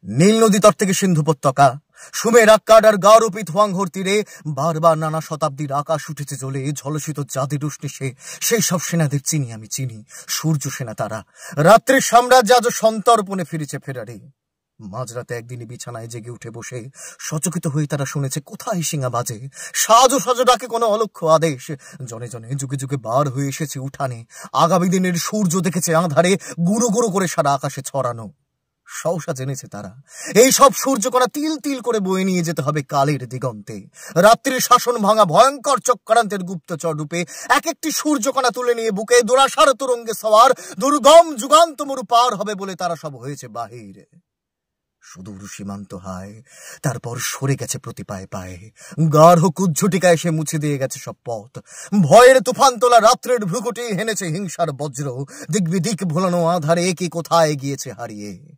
নীল নদী তট থেকে সিন্ধু উপত্যকা, সুমের আক্কাড আর গারোপিত হুয়াংহোর তীরে বারবার নানা শতাব্দীর আকাশ উঠেছে জ্বলে ঝলসিত জাদুর উষ্ণিসে। সেই সব সেনাদের চিনি আমি, চিনি সূর্য সেনা তারা। রাত্রির সাম্রাজ্য আজ সন্তর্পণে ফিরেছে ফেরারে। মাঝরাতে একদিনই বিছানায় জেগে উঠে বসে সচকিত হয়ে তারা শুনেছে কোথায় শিঙা বাজে। সাজো সাজো ডাকে কোনো অলক্ষ্য আদেশ। জনে জনে যুগে যুগে বার হয়ে এসেছে উঠানে। আগামী দিনের সূর্য দেখেছে আঁধারে গুঁড়ো গুঁড়ো করে সারা আকাশে ছড়ানো। সহসা জেনেছে তারা এই সব সূর্যকণা তিল তিল করে বয়ে নিয়ে যেতে হবে কালের দিগন্তে। রাত্রির শাসন ভাঙা ভয়ঙ্কর চক্রান্তের গুপ্তচর রূপে এক একটি সূর্যকণা তুলে নিয়ে বুকে দোরাসার তুরঙ্গে সওয়ার দুর্গম যুগান্ত মরু পার হবে বলে তারা সব হয়েছে বাহির। সুদূর সীমান্ত হায়, তারপর সরে গেছে প্রতি পায়ে পায়ে। গাঢ় কুজ্ঝটিকা এসে মুছে দিয়ে গেছে সব পথ। ভয়ের তুফান তোলা রাত্রের ভ্রুকুটি হেনেছে হিংসার বজ্র। দিক ভোলানো আধারে কি কোথায় গিয়েছে হারিয়ে।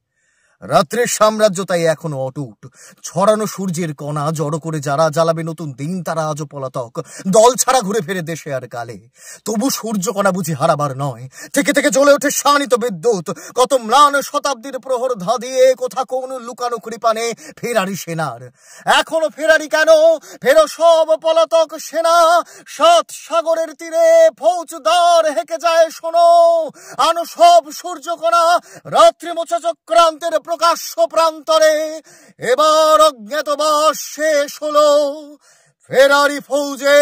রাত্রের সাম্রাজ্য তাই এখনো অটুট। ছড়ানো সূর্যের কণা জড়ো করে যারা জ্বালাবে নতুন দিন তারা আজও পলাতক, দল ছাড়া ঘুরে ফেরে দেশে আর কালে। তবু সূর্যকণা বুঝি হারাবার নয়, থেকে থেকে জ্বলে ওঠে শানিত বিদ্যুৎ। কত ম্লান শতাব্দীর প্রহর ধাঁধিয়ে কোথা কোন লুকানো কৃপানে ফেরারি সেনার। এখনো ফেরারি কেন? ফেরো সব পলাতক সেনা। সাত সাগরের তীরে ফৌজদার হেঁকে যায় শোনো। আনো সব সূর্যকণা রাত্রি মোছা চক্রান্তের প্রকাশ্য প্রান্তরে। এবার অজ্ঞাতবাস শেষ হলো ফেরারি ফৌজে।